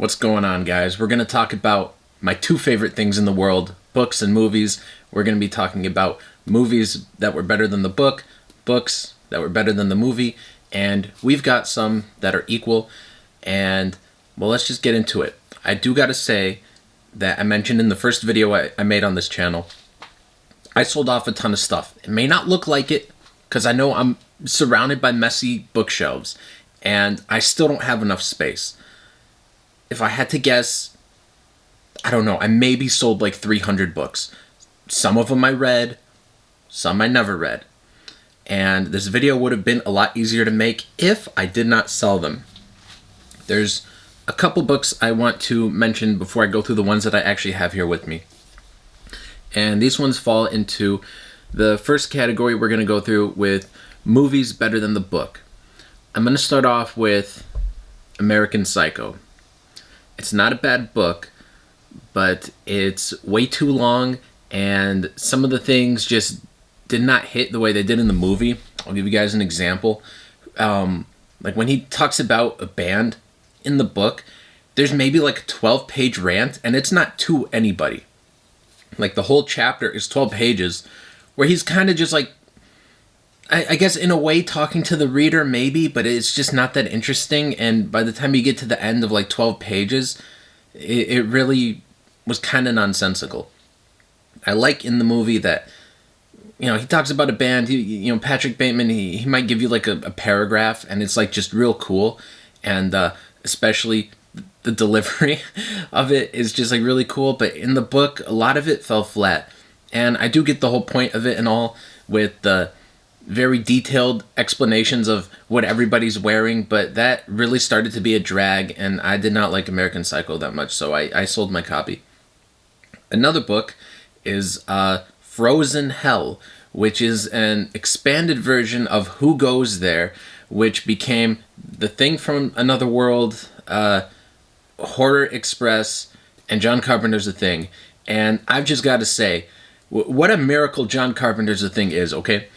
What's going on, guys? We're going to talk about my two favorite things in the world, books and movies. We're going to be talking about movies that were better than the book, books that were better than the movie, and we've got some that are equal. And, well, let's just get into it. I do got to say that I mentioned in the first video I made on this channel, I sold off a ton of stuff. It may not look like it, because I know I'm surrounded by messy bookshelves, and I still don't have enough space. If I had to guess, I don't know, I maybe sold like 300 books. Some of them I read, some I never read. And this video would have been a lot easier to make if I did not sell them. There's a couple books I want to mention before I go through the ones that I actually have here with me. And these ones fall into the first category we're going to go through with movies better than the book. I'm going to start off with American Psycho. It's not a bad book, but it's way too long, and some of the things just did not hit the way they did in the movie. I'll give you guys an example. Like when he talks about a band in the book, there's maybe like a 12-page rant, and it's not to anybody. Like the whole chapter is 12 pages, where he's kind of just like, I guess in a way talking to the reader maybe, but it's just not that interesting. And by the time you get to the end of like 12 pages, it really was kind of nonsensical. I like in the movie that, he talks about a band, Patrick Bateman, he might give you like a paragraph, and it's like just real cool. And especially the delivery of it is just like really cool. But in the book, a lot of it fell flat. And I do get the whole point of it and all, with the very detailed explanations of what everybody's wearing, but that really started to be a drag, and I did not like American Psycho that much, so I sold my copy. Another book is Frozen Hell, which is an expanded version of Who Goes There, which became The Thing from Another World, Horror Express, and John Carpenter's The Thing. And I've just got to say, what a miracle John Carpenter's The Thing is, okay?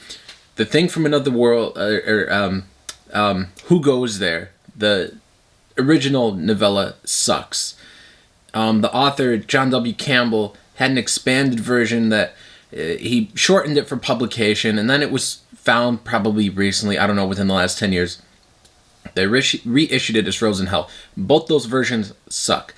The Thing from Another World, Who Goes There, the original novella sucks. The author, John W. Campbell, had an expanded version that he shortened it for publication, and then it was found probably recently, I don't know, within the last 10 years. They reissued it as Frozen Hell. Both those versions suck.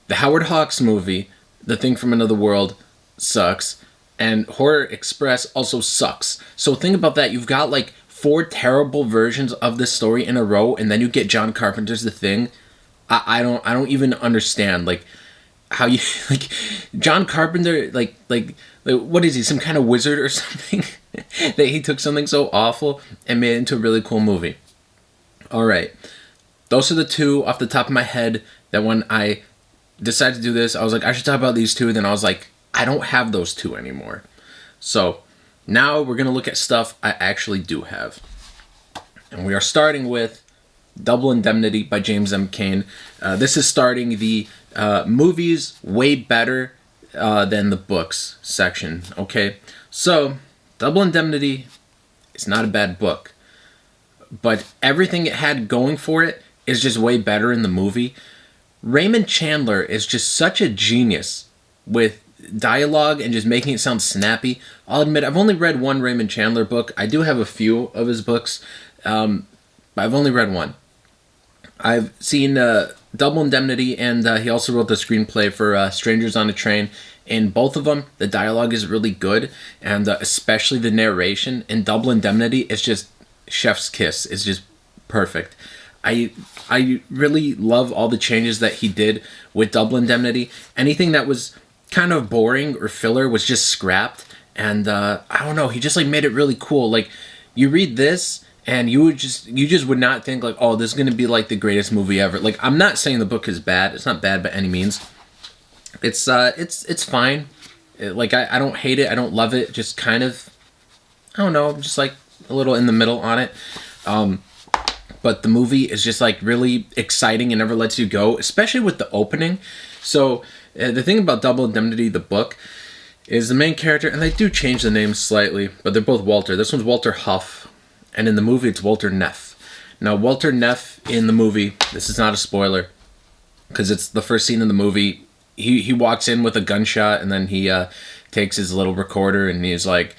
The Howard Hawks movie, The Thing from Another World, sucks. And Horror Express also sucks. So think about that. You've got like 4 terrible versions of this story in a row, and then you get John Carpenter's The Thing. I don't even understand like how you like John Carpenter like what is he, some kind of wizard or something that he took something so awful and made it into a really cool movie. All right, those are the two off the top of my head that when I decided to do this, I was like, I should talk about these two. Then I was like, I don't have those two anymore. So now we're going to look at stuff I actually do have. And we are starting with Double Indemnity by James M. Cain. This is starting the movies way better than the books section. Okay, so Double Indemnity is not a bad book, but everything it had going for it is just way better in the movie. Raymond Chandler is just such a genius with dialogue and just making it sound snappy. I'll admit, I've only read one Raymond Chandler book. I do have a few of his books, but I've only read one. I've seen Double Indemnity, and he also wrote the screenplay for Strangers on a Train. In both of them, the dialogue is really good, and especially the narration. In Double Indemnity, it's just chef's kiss. It's just perfect. I really love all the changes that he did with Double Indemnity. Anything that was kind of boring or filler was just scrapped, and I don't know, he just like made it really cool. Like you read this and you just would not think like, oh, this is gonna be like the greatest movie ever. Like, I'm not saying the book is bad, it's not bad by any means. It's fine. I don't hate it, I don't love it, just kind of, I don't know, I'm just like a little in the middle on it. But the movie is just like really exciting and never lets you go, especially with the opening. So the thing about Double Indemnity, the book, is the main character, and they do change the names slightly, but they're both Walter. This one's Walter Huff, and in the movie it's Walter Neff. Now, Walter Neff in the movie, this is not a spoiler, because it's the first scene in the movie. He walks in with a gunshot, and then he takes his little recorder, and he's like,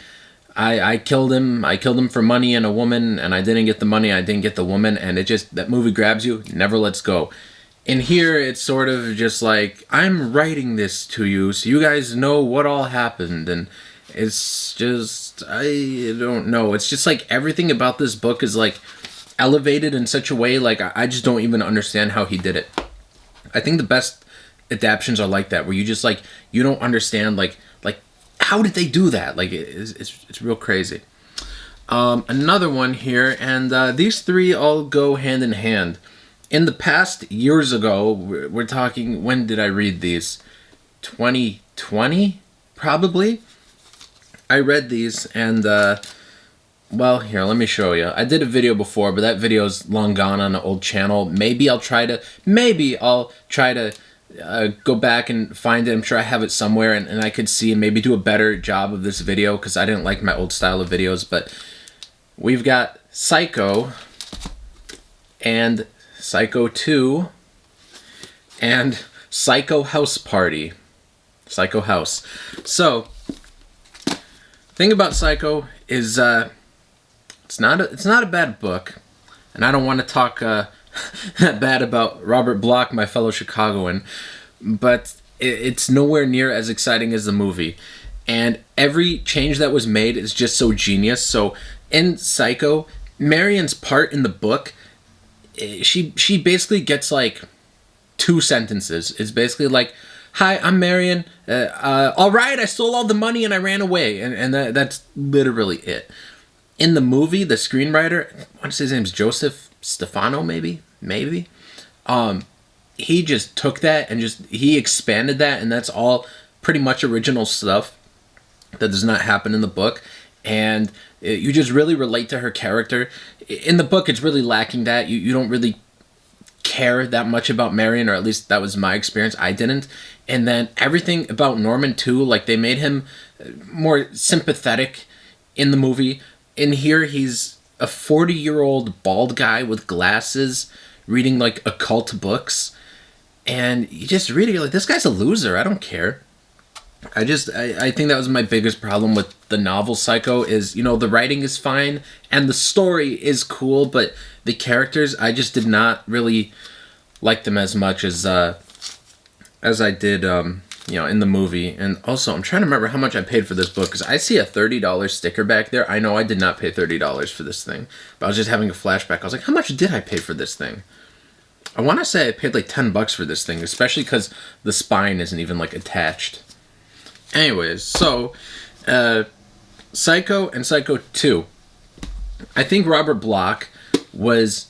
I killed him. I killed him for money and a woman, and I didn't get the money. I didn't get the woman, and it just, that movie grabs you, never lets go. In here, it's sort of just like, I'm writing this to you so you guys know what all happened, and it's just, I don't know. It's just like everything about this book is like elevated in such a way, like I just don't even understand how he did it. I think the best adaptions are like that, where you just like, you don't understand like how did they do that? Like it's real crazy. Another one here, and these three all go hand in hand. In the past, years ago, we're talking, when did I read these? 2020, probably. I read these, and well, here, let me show you. I did a video before, but that video's long gone on an old channel. Maybe I'll try to go back and find it. I'm sure I have it somewhere, and I could see and maybe do a better job of this video, because I didn't like my old style of videos. But we've got Psycho, and Psycho 2, and Psycho House Party. Psycho House. So, thing about Psycho is it's not a bad book, and I don't want to talk bad about Robert Bloch, my fellow Chicagoan, but it's nowhere near as exciting as the movie. And every change that was made is just so genius. So in Psycho, Marion's part in the book, she basically gets like 2 sentences. It's basically like, "Hi, I'm Marion. All right, I stole all the money and I ran away," and that's literally it. In the movie, the screenwriter, I want to say his name's Joseph Stefano, maybe. He just took that and he expanded that, and that's all pretty much original stuff that does not happen in the book. And you just really relate to her character. In the book, it's really lacking that. You don't really care that much about Marion, or at least that was my experience. I didn't. And then everything about Norman too, like they made him more sympathetic in the movie. In here, he's a 40-year-old bald guy with glasses reading like occult books, and you just read it, you're like, this guy's a loser. I don't care. I think that was my biggest problem with the novel Psycho, is, you know, the writing is fine and the story is cool, but the characters, I just did not really like them as much as I did, you know, in the movie. And also, I'm trying to remember how much I paid for this book, because I see a $30 sticker back there. I know I did not pay $30 for this thing, but I was just having a flashback. I was like, how much did I pay for this thing? I want to say I paid like $10 for this thing, especially because the spine isn't even like attached. Anyways, so Psycho and Psycho 2. I think Robert Bloch was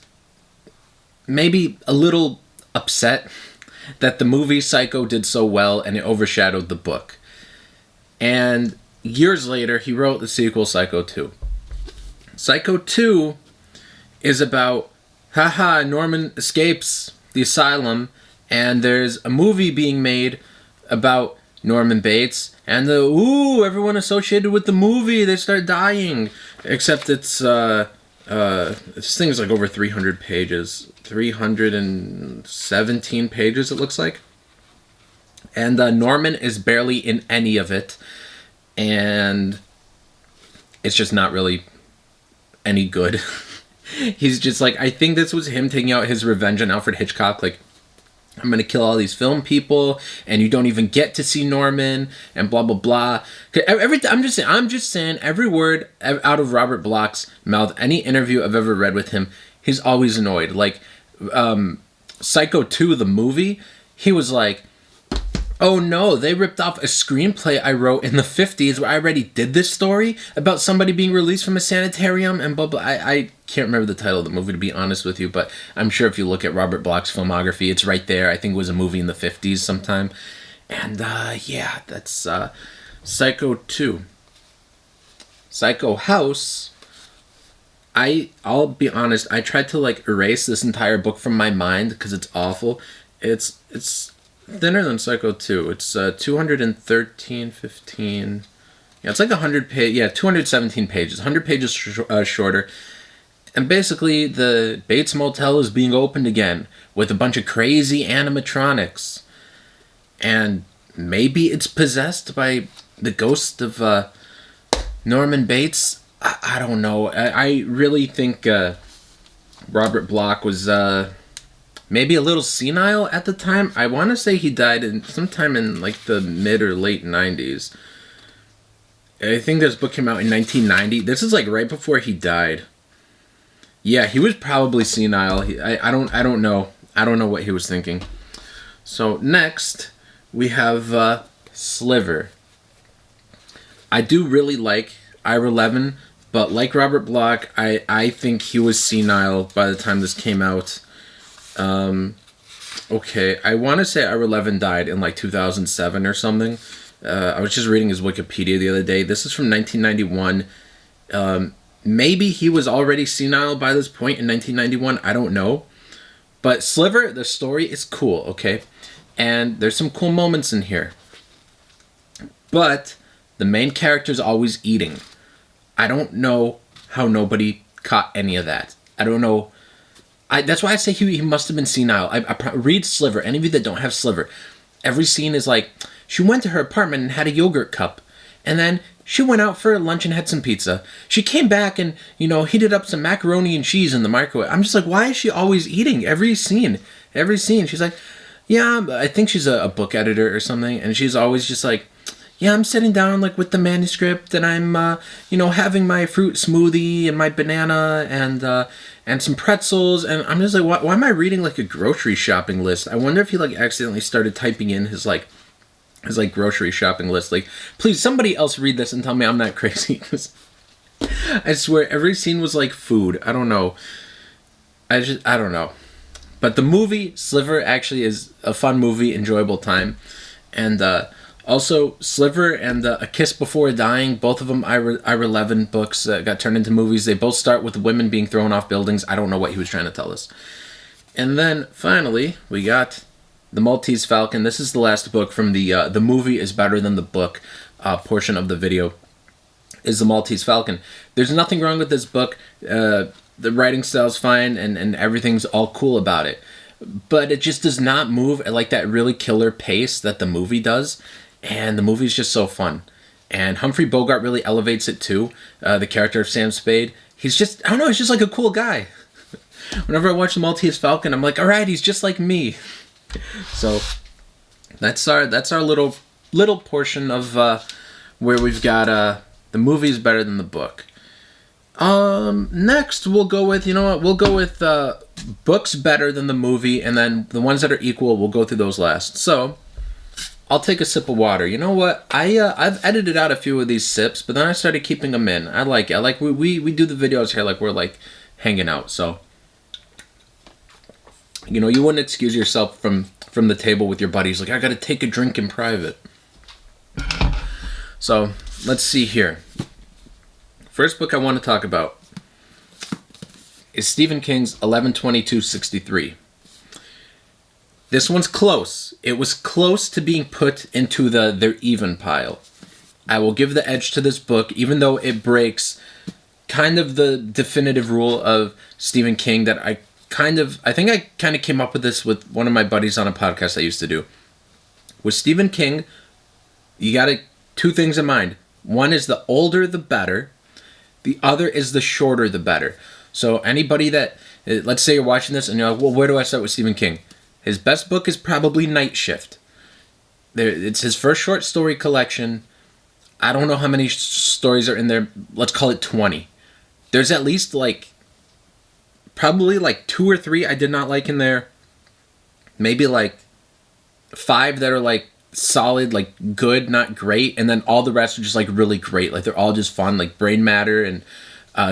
maybe a little upset that the movie Psycho did so well and it overshadowed the book. And years later, he wrote the sequel, Psycho 2. Psycho 2 is about, Norman escapes the asylum, and there's a movie being made about Norman Bates, and everyone associated with the movie, they start dying. Except it's this thing's like over 300 pages. 317 pages, it looks like. And Norman is barely in any of it, and it's just not really any good. He's just like, I think this was him taking out his revenge on Alfred Hitchcock, like, I'm going to kill all these film people, and you don't even get to see Norman, and blah, blah, blah. I'm just saying, every word out of Robert Bloch's mouth, any interview I've ever read with him, he's always annoyed. Like, Psycho 2, the movie, he was like, oh no, they ripped off a screenplay I wrote in the 50s where I already did this story about somebody being released from a sanitarium and blah, blah. I can't remember the title of the movie, to be honest with you, but I'm sure if you look at Robert Bloch's filmography, it's right there. I think it was a movie in the 50s sometime. And yeah, that's Psycho 2. Psycho House, I'll be honest, I tried to like erase this entire book from my mind because it's awful. It's thinner than Psycho 2. It's 213, 15. Yeah, it's like 100 page. Yeah, 217 pages. 100 pages shorter. And basically, the Bates Motel is being opened again with a bunch of crazy animatronics. And maybe it's possessed by the ghost of Norman Bates. I don't know. I really think Robert Bloch was maybe a little senile at the time. I want to say he died sometime in like the mid or late 90s. I think this book came out in 1990. This is like right before he died. Yeah, he was probably senile. I don't know. I don't know what he was thinking. So next we have Sliver. I do really like Ira Levin, but like Robert Bloch, I think he was senile by the time this came out. Okay, I want to say Ira Levin died in like 2007 or something. I was just reading his Wikipedia the other day. This is from 1991. Maybe he was already senile by this point in 1991. I don't know. But Sliver, the story is cool, okay? And there's some cool moments in here. But the main character's always eating. I don't know how nobody caught any of that. I don't know. That's why I say he must have been senile. Read Sliver. Any of you that don't have Sliver, every scene is like, she went to her apartment and had a yogurt cup. And then she went out for lunch and had some pizza. She came back and, heated up some macaroni and cheese in the microwave. I'm just like, why is she always eating? Every scene. She's like, yeah, I think she's a book editor or something. And she's always just like, yeah, I'm sitting down like with the manuscript and I'm, having my fruit smoothie and my banana and some pretzels. And I'm just like, why am I reading like a grocery shopping list? I wonder if he like accidentally started typing in his grocery shopping list. Like, please, somebody else read this and tell me I'm not crazy. Because I swear every scene was like food. I don't know. I don't know. But the movie Sliver actually is a fun movie, enjoyable time. And also Sliver and A Kiss Before Dying, both of them Ira Levin books got turned into movies. They both start with women being thrown off buildings. I don't know what he was trying to tell us. And then finally we got The Maltese Falcon. This is the last book from the movie is better than the book portion of the video. Is The Maltese Falcon. There's nothing wrong with this book. The writing style's fine and everything's all cool about it. But it just does not move at like that really killer pace that the movie does. And the movie's just so fun. And Humphrey Bogart really elevates it too. The character of Sam Spade. He's just, I don't know, he's just like a cool guy. Whenever I watch The Maltese Falcon, I'm like, alright, he's just like me. So that's our little portion of where we've got the movie is better than the book. Next we'll go with we'll go with books better than the movie, and then the ones that are equal we'll go through those last. So I'll take a sip of water. You know what? I've edited out a few of these sips, but then I started keeping them in. I like it. We do the videos here like we're like hanging out. So you wouldn't excuse yourself from the table with your buddies like, I gotta take a drink in private. So let's see here. First book I want to talk about is Stephen King's 11/22/63. This one's close. It was close to being put into the they're even pile. I will give the edge to this book, even though it breaks kind of the definitive rule of Stephen King that I think I kind of came up with this with one of my buddies on a podcast I used to do. With Stephen King, you got two things in mind. One is the older the better. The other is the shorter the better. So anybody that, let's say you're watching this and you're like, well, where do I start with Stephen King? His best book is probably Night Shift. It's his first short story collection. I don't know how many stories are in there. Let's call it 20. There's at least probably 2 or 3 I did not like in there. Maybe 5 that are solid, good, not great, and then all the rest are just really great. They're all just fun, Brain Matter, and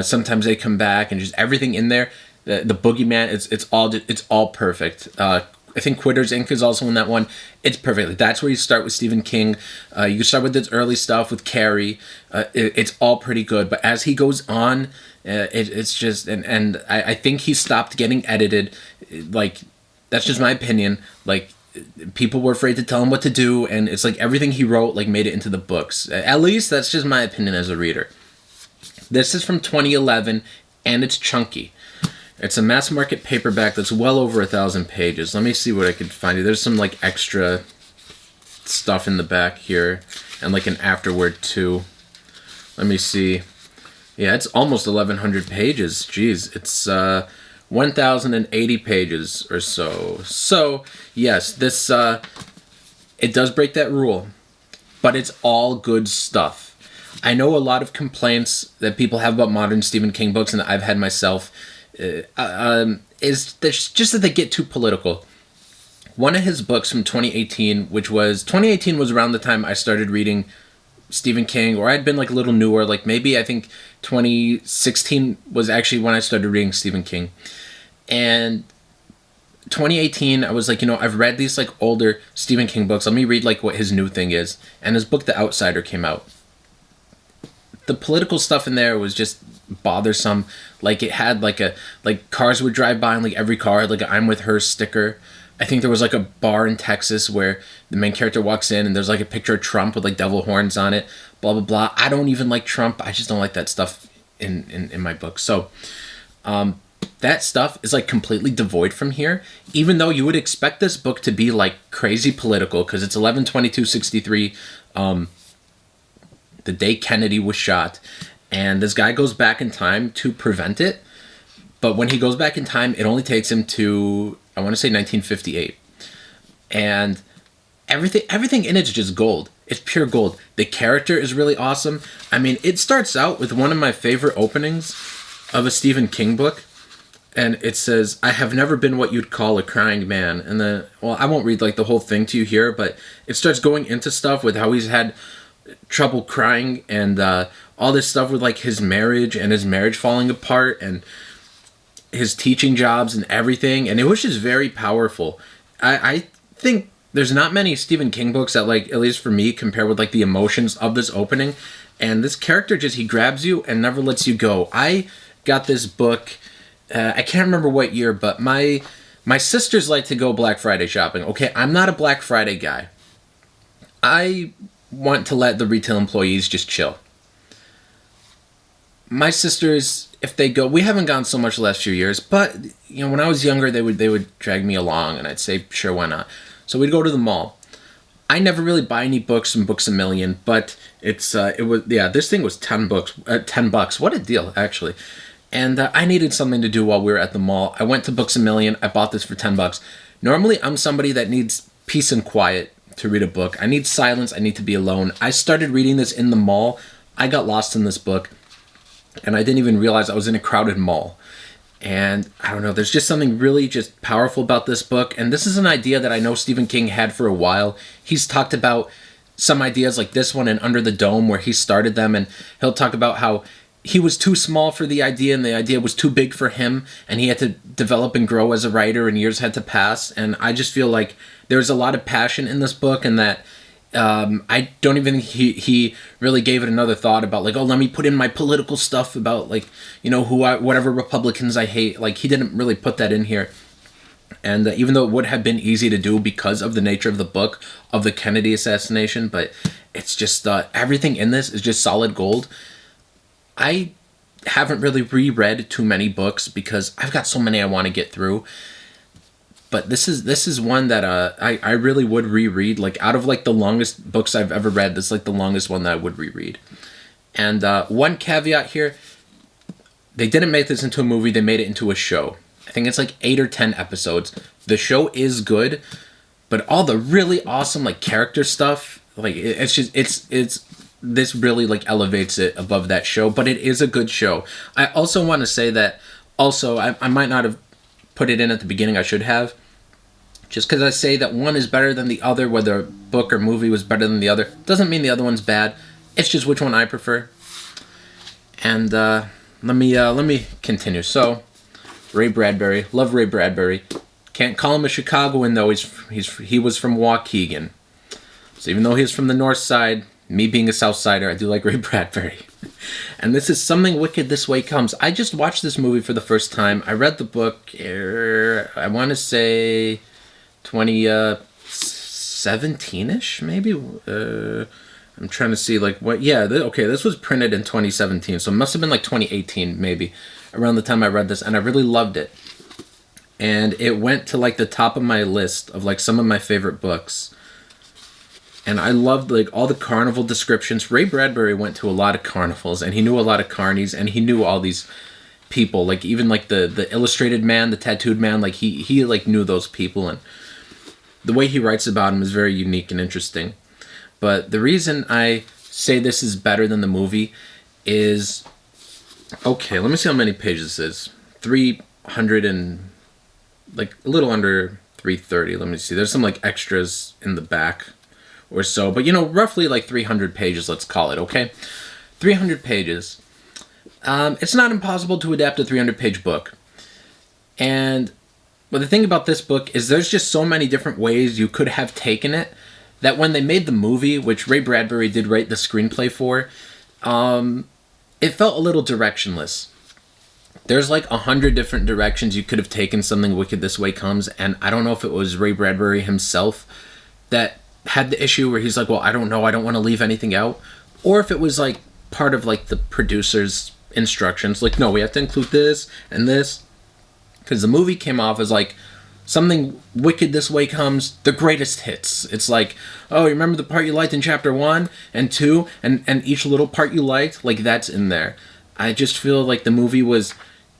sometimes they come back, and just everything in there. The Boogeyman, it's all perfect. I think Quitters Inc. is also in that one. It's perfect. That's where you start with Stephen King. You can start with his early stuff with Carrie. It's all pretty good, but as he goes on, it's just and I think he stopped getting edited. That's just my opinion. People were afraid to tell him what to do, and it's everything he wrote made it into the books. At least that's just my opinion as a reader. This is from 2011, and it's chunky. It's a mass market paperback that's well over 1,000 pages. Let me see what I could find. There's some like extra stuff in the back here, and like an afterword too. Let me see. Yeah, it's almost 1,100 pages. Jeez, it's 1,080 pages or so. So yes, this it does break that rule, but it's all good stuff. I know a lot of complaints that people have about modern Stephen King books, and that I've had myself, is just that they get too political. One of his books from 2018, 2018 was around the time I started reading Stephen King, or I'd been like a little newer, like maybe I think 2016 was actually when I started reading Stephen King. And 2018, I was like, I've read these like older Stephen King books. Let me read like what his new thing is. And his book, The Outsider, came out. The political stuff in there was just bothersome. Like it had like cars would drive by and like every car had like a "I'm with her" sticker. I think there was like a bar in Texas where the main character walks in and there's like a picture of Trump with like devil horns on it. Blah blah blah. I don't even like Trump. I just don't like that stuff in my book. So that stuff is like completely devoid from here, even though you would expect this book to be like crazy political because it's 11/22/63, the day Kennedy was shot, and this guy goes back in time to prevent it. But when he goes back in time, it only takes him to, I want to say, 1958, and everything in it's just gold. It's pure gold. The character is really awesome. I mean, it starts out with one of my favorite openings of a Stephen King book. And it says, "I have never been what you'd call a crying man." And then, well, I won't read like the whole thing to you here, but it starts going into stuff with how he's had trouble crying and all this stuff with like his marriage and his marriage falling apart and his teaching jobs and everything. And it was just very powerful. I think there's not many Stephen King books that, like, at least for me, compare with like the emotions of this opening. And this character he grabs you and never lets you go. I got this book, I can't remember what year, but my sisters like to go Black Friday shopping. Okay, I'm not a Black Friday guy. I want to let the retail employees just chill. My sisters, if they go, we haven't gone so much the last few years, but when I was younger, they would drag me along, and I'd say, sure, why not? So we'd go to the mall. I never really buy any books from Books A Million, but this thing was $10. What a deal, actually. And I needed something to do while we were at the mall. I went to Books A Million. I bought this for $10. Normally, I'm somebody that needs peace and quiet to read a book. I need silence. I need to be alone. I started reading this in the mall. I got lost in this book, and I didn't even realize I was in a crowded mall. And I don't know, there's just something really just powerful about this book. And this is an idea that I know Stephen King had for a while. He's talked about some ideas like this one and Under the Dome where he started them, and he'll talk about how he was too small for the idea and the idea was too big for him, and he had to develop and grow as a writer and years had to pass. And I just feel like there's a lot of passion in this book, and that I don't even think he really gave it another thought about like, oh, let me put in my political stuff about like, whatever Republicans I hate. Like, he didn't really put that in here. And even though it would have been easy to do because of the nature of the book, of the Kennedy assassination, but it's just everything in this is just solid gold. I haven't really reread too many books because I've got so many I want to get through. But this is one that I really would reread. Like, out of like the longest books I've ever read, this is like the longest one that I would reread. And one caveat here, they didn't make this into a movie, they made it into a show. I think it's like 8 or 10 episodes. The show is good, but all the really awesome like character stuff, like it's this really like elevates it above that show, but it is a good show. I also want to say that I might not have put it in at the beginning, I should have. Just because I say that one is better than the other, whether a book or movie was better than the other, doesn't mean the other one's bad. It's just which one I prefer. And let me continue. So, Ray Bradbury, love Ray Bradbury. Can't call him a Chicagoan though. He was from Waukegan. So even though he's from the North Side, me being a South Sider, I do like Ray Bradbury. And this is Something Wicked This Way Comes. I just watched this movie for the first time. I read the book, I want to say 2017-ish, maybe? I'm trying to see, like, what... Yeah, okay, this was printed in 2017, so it must have been, like, 2018, maybe. around the time I read this, and I really loved it. And it went to like the top of my list of like some of my favorite books. And I loved like all the carnival descriptions. Ray Bradbury went to a lot of carnivals, and he knew a lot of carnies, and he knew all these people, like even like the illustrated man, the tattooed man, like he like knew those people, and the way he writes about them is very unique and interesting. But the reason I say this is better than the movie is, okay, let me see how many pages this is. 300 and like a little under 330. Let me see. There's some like extras in the back or so, but roughly like 300 pages, let's call it, okay? 300 pages. It's not impossible to adapt a 300-page book. But the thing about this book is there's just so many different ways you could have taken it that when they made the movie, which Ray Bradbury did write the screenplay for, it felt a little directionless. There's like 100 different directions you could have taken something Wicked This Way Comes, and I don't know if it was Ray Bradbury himself that had the issue where he's like, well, I don't know, I don't want to leave anything out, or if it was like part of like the producer's instructions, like, no, we have to include this and this, because the movie came off as like something Wicked This Way Comes, the greatest hits. It's like, oh, you remember the part you liked in chapter 1 and 2, and each little part you liked, like that's in there. I just feel like the movie was,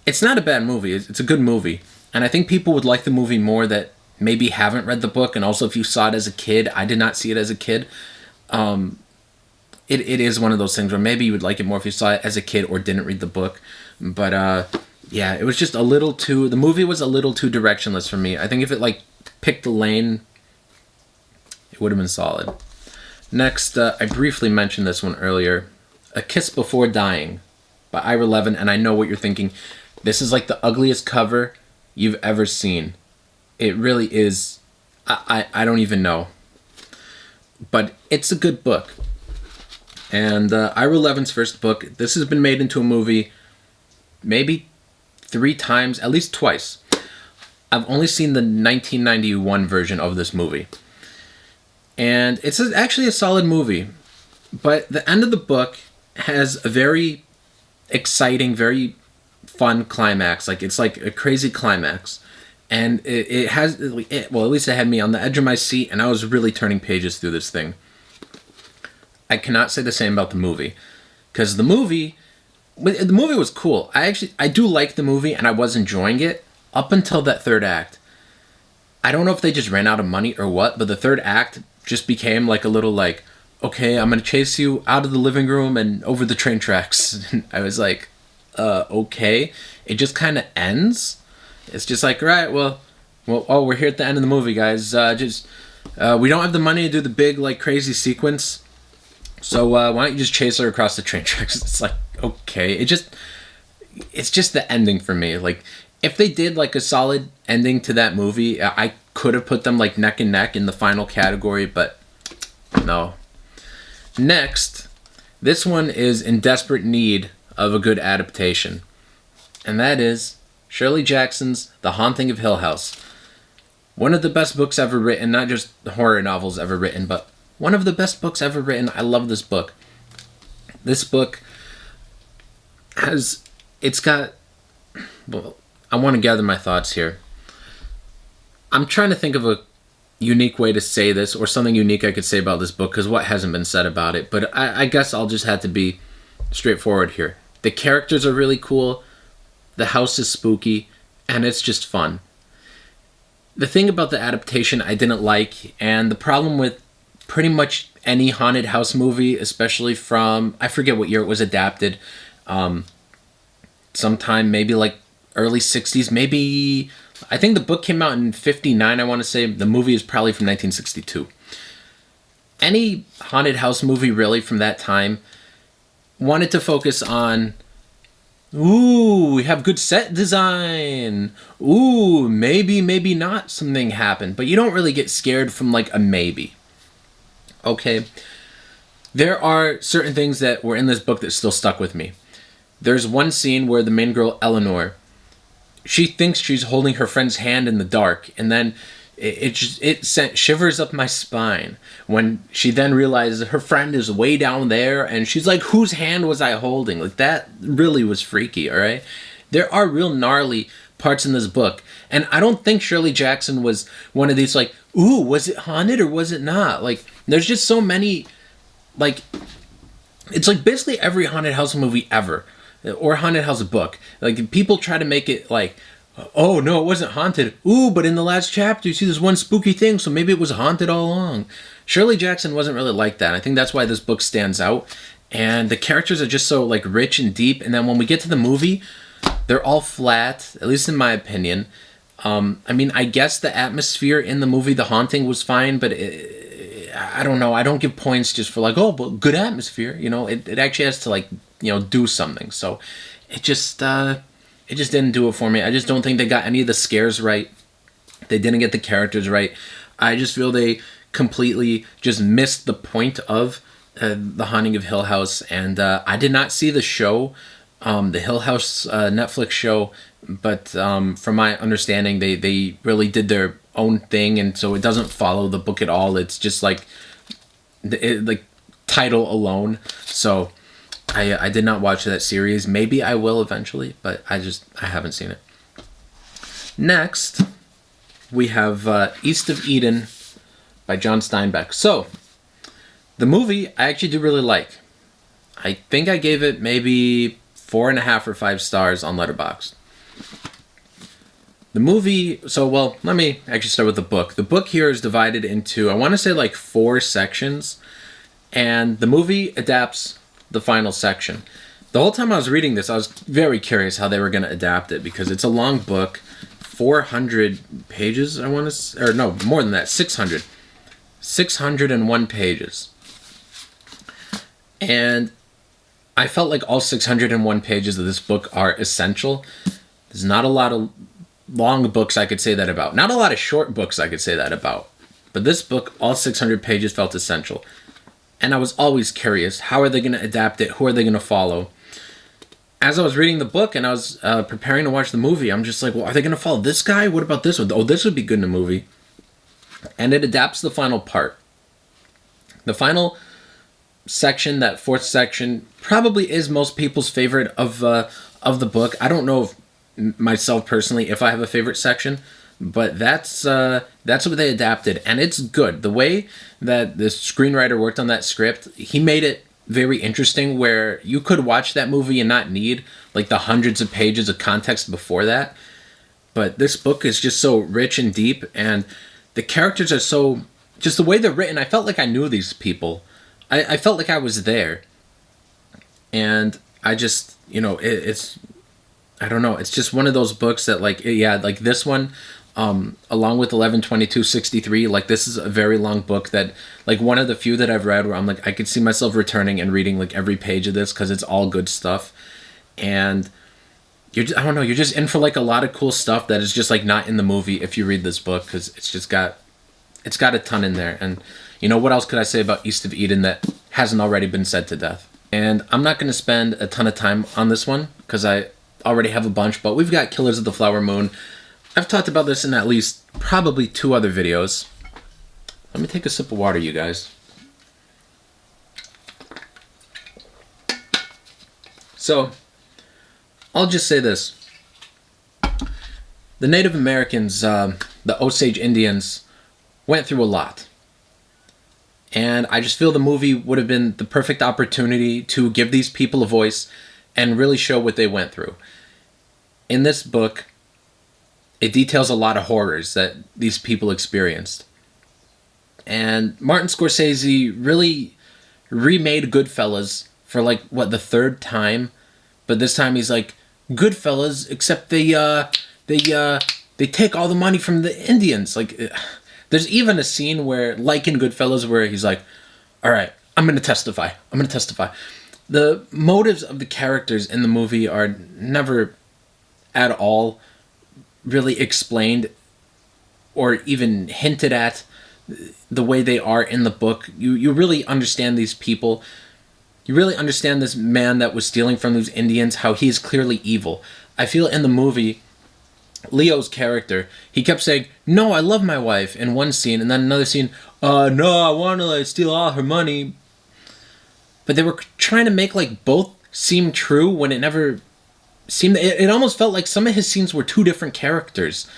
it's not a bad movie, it's a good movie, and I think people would like the movie more that maybe haven't read the book, and also if you saw it as a kid, I did not see it as a kid, it is one of those things where maybe you would like it more if you saw it as a kid or didn't read the book. But yeah, it was just a little too, the movie was a little too directionless for me. I think if it like picked the lane, it would have been solid. Next, I briefly mentioned this one earlier, A Kiss Before Dying by Ira Levin, and I know what you're thinking. This is like the ugliest cover you've ever seen. It really is. I don't even know. But it's a good book. And Ira Levin's first book, this has been made into a movie maybe 3 times, at least twice. I've only seen the 1991 version of this movie. And it's actually a solid movie. But the end of the book has a very exciting, very fun climax. Like, it's like a crazy climax. And it has, well, at least it had me on the edge of my seat, and I was really turning pages through this thing. I cannot say the same about the movie, because the movie was cool. I do like the movie, and I was enjoying it up until that third act. I don't know if they just ran out of money or what, but the third act just became like a little like, okay, I'm gonna chase you out of the living room and over the train tracks. And I was like, okay. It just kind of ends. It's just like, right, well, oh, we're here at the end of the movie, guys. We don't have the money to do the big like crazy sequence. So why don't you just chase her across the train tracks? It's like, okay. It's just the ending for me. Like, if they did like a solid ending to that movie, I could have put them like neck and neck in the final category, but no. Next, this one is in desperate need of a good adaptation. And that is Shirley Jackson's The Haunting of Hill House. One of the best books ever written, not just horror novels ever written, but one of the best books ever written. I love this book. This book well, I want to gather my thoughts here. I'm trying to think of a unique way to say this, or something unique I could say about this book, because what hasn't been said about it, but I guess I'll just have to be straightforward here. The characters are really cool, the house is spooky, and it's just fun. The thing about the adaptation I didn't like, and the problem with pretty much any haunted house movie, especially from, I forget what year it was adapted, sometime maybe like early 60s, maybe, I think the book came out in 59, I want to say. The movie is probably from 1962. Any haunted house movie really from that time wanted to focus on, ooh, we have good set design. Ooh, maybe not something happened. But you don't really get scared from like a maybe. Okay. There are certain things that were in this book that still stuck with me. There's one scene where the main girl, Eleanor, she thinks she's holding her friend's hand in the dark, and then it sent shivers up my spine when she then realizes her friend is way down there, and she's like, whose hand was I holding? Like, that really was freaky, all right? there are real gnarly parts in this book. And I don't think Shirley Jackson was one of these like, ooh, was it haunted or was it not? Like, there's just so many, like, it's like basically every haunted house movie ever, or haunted house book. Like, people try to make it like, oh no, it wasn't haunted. Ooh, but in the last chapter you see this one spooky thing, so maybe it was haunted all along. Shirley Jackson wasn't really like that. I think that's why this book stands out. And the characters are just so like rich and deep. And then when we get to the movie, they're all flat, at least in my opinion. I mean, I guess the atmosphere in the movie, The Haunting, was fine, but I don't know. I don't give points just for like, oh, but good atmosphere. You know, it actually has to like, you know, do something. So it just didn't do it for me. I just don't think they got any of the scares right. They didn't get the characters right. I just feel they completely just missed the point of The Haunting of Hill House. And I did not see the show, the Hill House Netflix show, but from my understanding, they really did their own thing, and so it doesn't follow the book at all. It's just like like title alone. So I did not watch that series. Maybe I will eventually, but I haven't seen it. Next, we have East of Eden by John Steinbeck. So the movie I actually do really like. I think I gave it maybe 4.5 or 5 stars on Letterboxd. The movie, let me actually start with the book. The book here is divided into, I want to say like 4 sections, and the movie adapts the final section. The whole time I was reading this, I was very curious how they were going to adapt it, because it's a long book, 400 pages, I want to, or no, more than that, 600. 601 pages. And I felt like all 601 pages of this book are essential. There's not a lot of long books I could say that about. Not a lot of short books I could say that about. But this book, all 600 pages, felt essential. And I was always curious, how are they going to adapt it? Who are they going to follow? As I was reading the book and I was preparing to watch the movie, I'm just like, well, are they going to follow this guy? What about this one? Oh, this would be good in a movie. And it adapts the final part. The final section, that 4th section, probably is most people's favorite of the book. I don't know if myself personally if I have a favorite section, but that's what they adapted, and it's good. The way that the screenwriter worked on that script, he made it very interesting, where you could watch that movie and not need like the hundreds of pages of context before that. But this book is just so rich and deep, and the characters are so, just the way they're written, I felt like I knew these people. I felt like I was there. And I just, you know, it's I don't know. It's just one of those books that, like, yeah, like this one, along with 11/22/63, like, this is a very long book that, like, one of the few that I've read where I'm like, I could see myself returning and reading, like, every page of this, because it's all good stuff. And I don't know, you're just in for, like, a lot of cool stuff that is just, like, not in the movie if you read this book, because it's got a ton in there. And, you know, what else could I say about East of Eden that hasn't already been said to death? And I'm not going to spend a ton of time on this one, because I already have a bunch, but we've got Killers of the Flower Moon. I've talked about this in at least probably 2 other videos. Let me take a sip of water, you guys. So, I'll just say this. The Native Americans, the Osage Indians, went through a lot. And I just feel the movie would have been the perfect opportunity to give these people a voice and really show what they went through. In this book, it details a lot of horrors that these people experienced. And Martin Scorsese really remade Goodfellas for, like, what, the 3rd time? But this time he's like, Goodfellas, except they take all the money from the Indians. Like, there's even a scene where, like in Goodfellas, where he's like, all right, I'm going to testify. The motives of the characters in the movie are never at all really explained or even hinted at the way they are in the book. You really understand these people. You really understand this man that was stealing from those Indians, how he's clearly evil. I feel in the movie, Leo's character, he kept saying, no, I love my wife, in one scene, and then another scene, no, I want to, like, steal all her money. But they were trying to make, like, both seem true when it never it almost felt like some of his scenes were two different characters.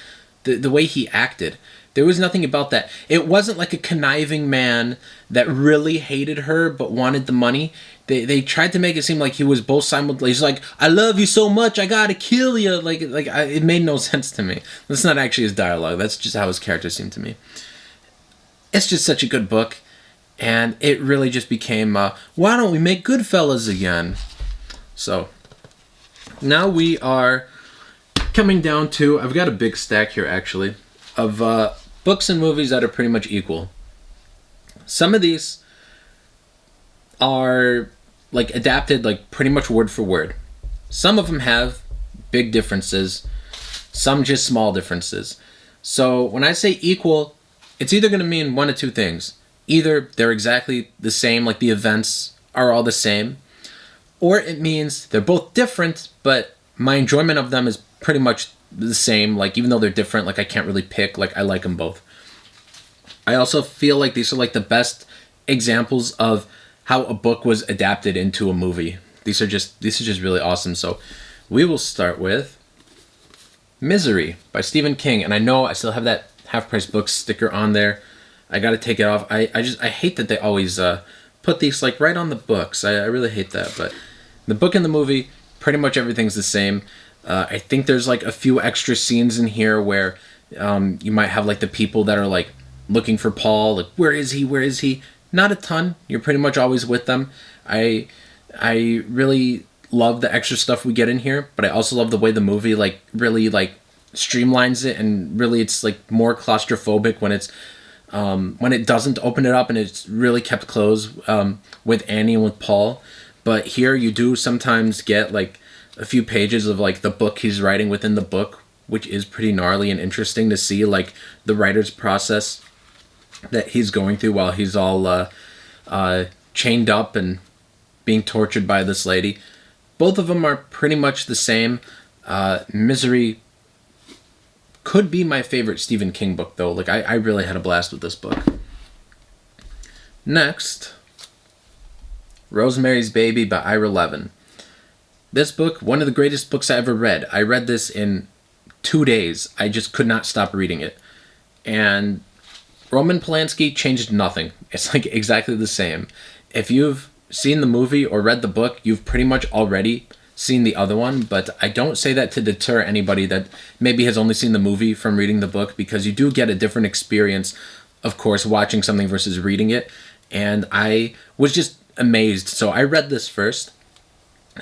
The way he acted. There was nothing about that. It wasn't like a conniving man that really hated her but wanted the money. They tried to make it seem like he was both simultaneously. He's like, I love you so much, I gotta kill you. It made no sense to me. That's not actually his dialogue. That's just how his character seemed to me. It's just such a good book. And it really just became, why don't we make Goodfellas again? So, now we are coming down to, I've got a big stack here actually, of books and movies that are pretty much equal. Some of these are like adapted like pretty much word for word. Some of them have big differences, some just small differences. So when I say equal, it's either going to mean one of two things. Either they're exactly the same, like the events are all the same, or it means they're both different, but my enjoyment of them is pretty much the same. Like, even though they're different, like I can't really pick, like I like them both. I also feel like these are like the best examples of how a book was adapted into a movie. These are just really awesome. So we will start with Misery by Stephen King. And I know I still have that Half Price Books sticker on there. I gotta take it off. I hate that they always put these like right on the books. I really hate that. But the book and the movie, pretty much everything's the same. I think there's like a few extra scenes in here where you might have like the people that are like looking for Paul, like where is he? Not a ton. You're pretty much always with them. I really love the extra stuff we get in here, but I also love the way the movie like really like streamlines it, and really it's like more claustrophobic when it doesn't open it up, and it's really kept closed with Annie and with Paul. But here you do sometimes get like a few pages of like the book he's writing within the book, which is pretty gnarly and interesting to see like the writer's process that he's going through while he's all chained up and being tortured by this lady. Both of them are pretty much the same. Misery could be my favorite Stephen King book, though. Like, I really had a blast with this book. Next, Rosemary's Baby by Ira Levin. This book, one of the greatest books I ever read. I read this in 2 days. I just could not stop reading it. And Roman Polanski changed nothing. It's like exactly the same. If you've seen the movie or read the book, you've pretty much already seen the other one, but I don't say that to deter anybody that maybe has only seen the movie from reading the book, because you do get a different experience, of course, watching something versus reading it. And I was just amazed. So I read this first,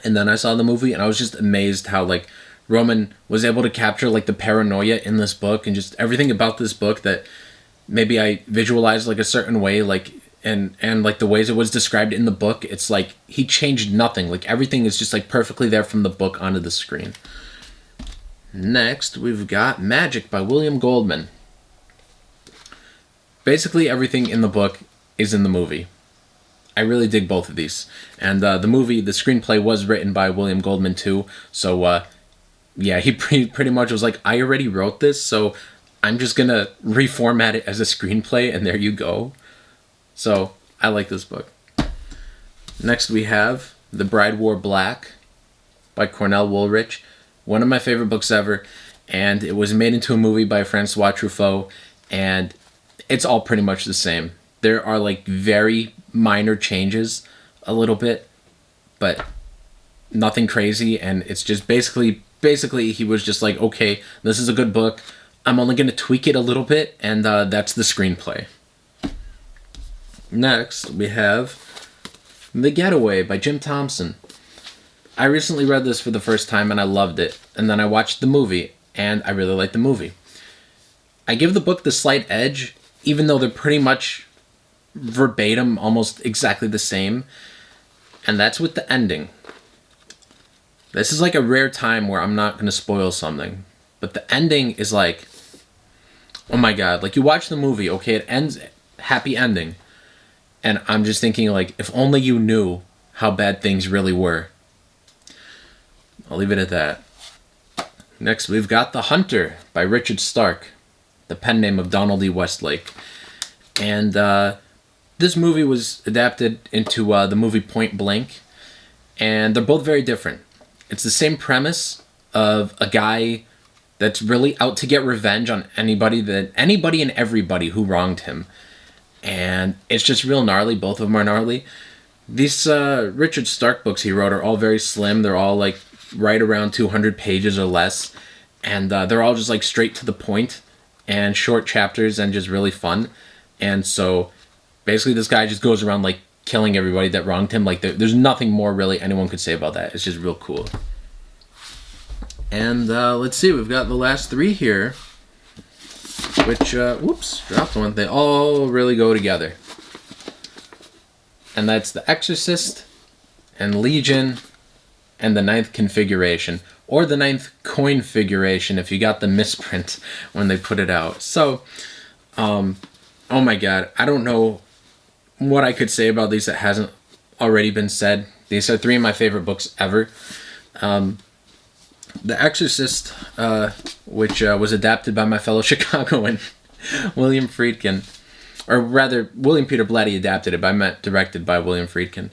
and then I saw the movie, and I was just amazed how like Roman was able to capture like the paranoia in this book, and just everything about this book that maybe I visualized like a certain way, like and like the ways it was described in the book. It's like he changed nothing. Like everything is just like perfectly there from the book onto the screen. Next, we've got Magic by William Goldman. Basically everything in the book is in the movie. I really dig both of these. And the screenplay was written by William Goldman too. So yeah, he pretty much was like, I already wrote this, so I'm just gonna reformat it as a screenplay, and there you go. So I like this book. Next we have The Bride Wore Black by Cornell Woolrich. One of my favorite books ever, and it was made into a movie by Francois Truffaut, and it's all pretty much the same. There are like very minor changes a little bit, but nothing crazy, and it's just basically he was just like, okay, this is a good book. I'm only going to tweak it a little bit, and that's the screenplay. Next, we have The Getaway by Jim Thompson. I recently read this for the first time, and I loved it. And then I watched the movie, and I really liked the movie. I give the book the slight edge, even though they're pretty much verbatim, almost exactly the same. And that's with the ending. This is like a rare time where I'm not going to spoil something. But the ending is like, oh my god. Like, you watch the movie, okay, it ends happy ending. And I'm just thinking, like, if only you knew how bad things really were. I'll leave it at that. Next, we've got The Hunter by Richard Stark, the pen name of Donald E. Westlake. And this movie was adapted into the movie Point Blank. And they're both very different. It's the same premise, of a guy that's really out to get revenge on anybody and everybody who wronged him. And it's just real gnarly. Both of them are gnarly. These Richard Stark books he wrote are all very slim. They're all like right around 200 pages or less. And they're all just like straight to the point and short chapters and just really fun. And so basically this guy just goes around like killing everybody that wronged him. Like there's nothing more really anyone could say about that. It's just real cool. And let's see, we've got the last three here, which, whoops, dropped one. They all really go together. And that's The Exorcist and Legion and The Ninth Configuration, or The Ninth Coinfiguration if you got the misprint when they put it out. So, oh my god, I don't know what I could say about these that hasn't already been said. These are three of my favorite books ever. The Exorcist, which was adapted by my fellow Chicagoan, William Friedkin. Or rather, William Peter Blatty adapted it, but I meant directed by William Friedkin.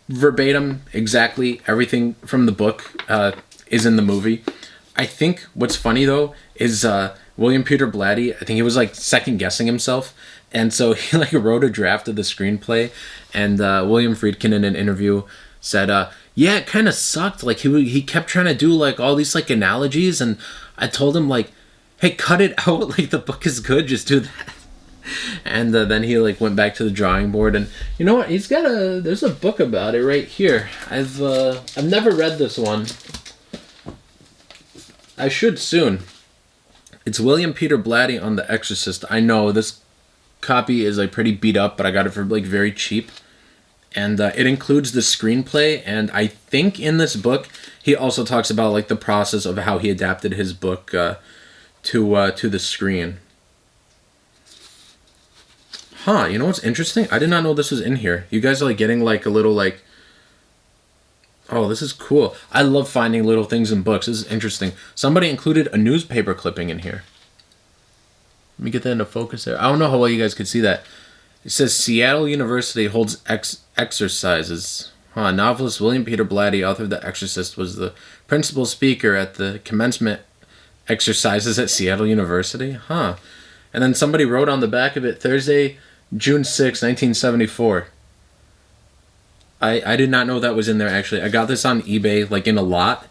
Verbatim, exactly everything from the book is in the movie. I think what's funny, though, is William Peter Blatty, I think he was, like, second-guessing himself. And so he, like, wrote a draft of the screenplay. And William Friedkin, in an interview, said, yeah, it kind of sucked. Like, he kept trying to do, like, all these, like, analogies. And I told him, like, hey, cut it out. Like, the book is good. Just do that. And then he, like, went back to the drawing board. And you know what? There's a book about it right here. I've never read this one. I should soon. It's William Peter Blatty on The Exorcist. I know this copy is, like, pretty beat up, but I got it for, like, very cheap. And it includes the screenplay, and I think in this book he also talks about, like, the process of how he adapted his book to the screen. Huh, you know what's interesting? I did not know this was in here. You guys are, like, getting, like, a little, like... Oh, this is cool. I love finding little things in books. This is interesting. Somebody included a newspaper clipping in here. Let me get that into focus there. I don't know how well you guys could see that. It says Seattle University holds exercises. Novelist William Peter Blatty, author of The Exorcist, was the principal speaker at the commencement exercises at Seattle University. And then somebody wrote on the back of it, Thursday, June 6, 1974. I did not know that was in there, actually. I got this on eBay, like, in a lot.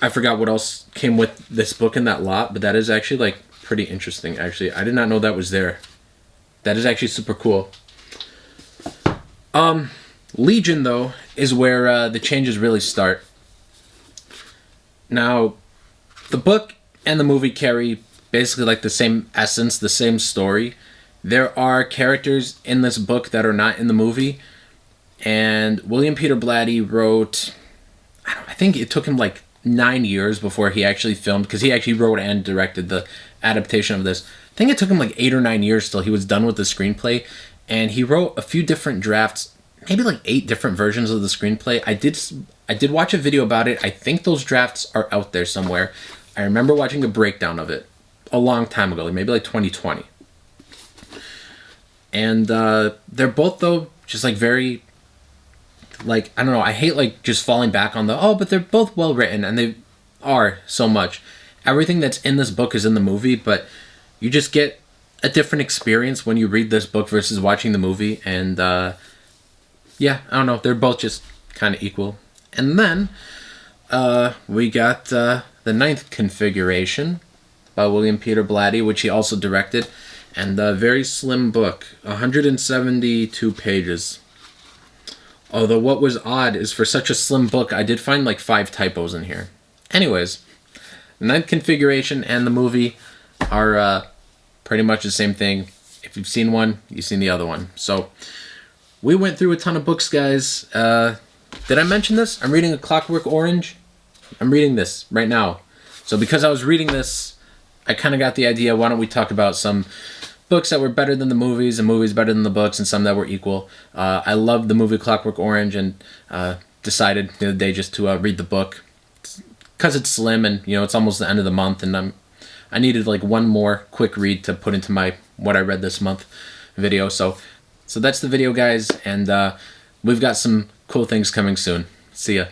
I forgot what else came with this book in that lot, but that is actually, like, pretty interesting, actually. I did not know that was there. That is actually super cool. Legion, though, is where the changes really start. Now, the book and the movie carry basically, like, the same essence, the same story. There are characters in this book that are not in the movie. And William Peter Blatty wrote... I think it took him, like, 9 years before he actually filmed, because he actually wrote and directed the adaptation of this. I think it took him like 8 or 9 years till he was done with the screenplay, and he wrote a few different drafts, maybe like 8 different versions of the screenplay. I did watch a video about it. I think those drafts are out there somewhere. I remember watching a breakdown of it a long time ago, maybe like 2020. And they're both, though, just like very, like, I don't know, I hate like just falling back on but they're both well written, and they are so much. Everything that's in this book is in the movie, but you just get a different experience when you read this book versus watching the movie. And yeah, I don't know, they're both just kind of equal. And then we got The Ninth Configuration by William Peter Blatty, which he also directed, and a very slim book, 172 pages. Although what was odd is for such a slim book, I did find like 5 typos in here. Anyways, The Ninth Configuration and the movie are pretty much the same thing. If you've seen one, you've seen the other one. So we went through a ton of books, guys. Did I mention this? I'm reading A Clockwork Orange. I'm reading this right now. So because I was reading this, I kind of got the idea, why don't we talk about some books that were better than the movies and movies better than the books, and some that were equal. I loved the movie Clockwork Orange, and decided the other day just to read the book because it's slim, and you know it's almost the end of the month, and I needed like one more quick read to put into my what I read this month video. So that's the video, guys, and we've got some cool things coming soon. See ya.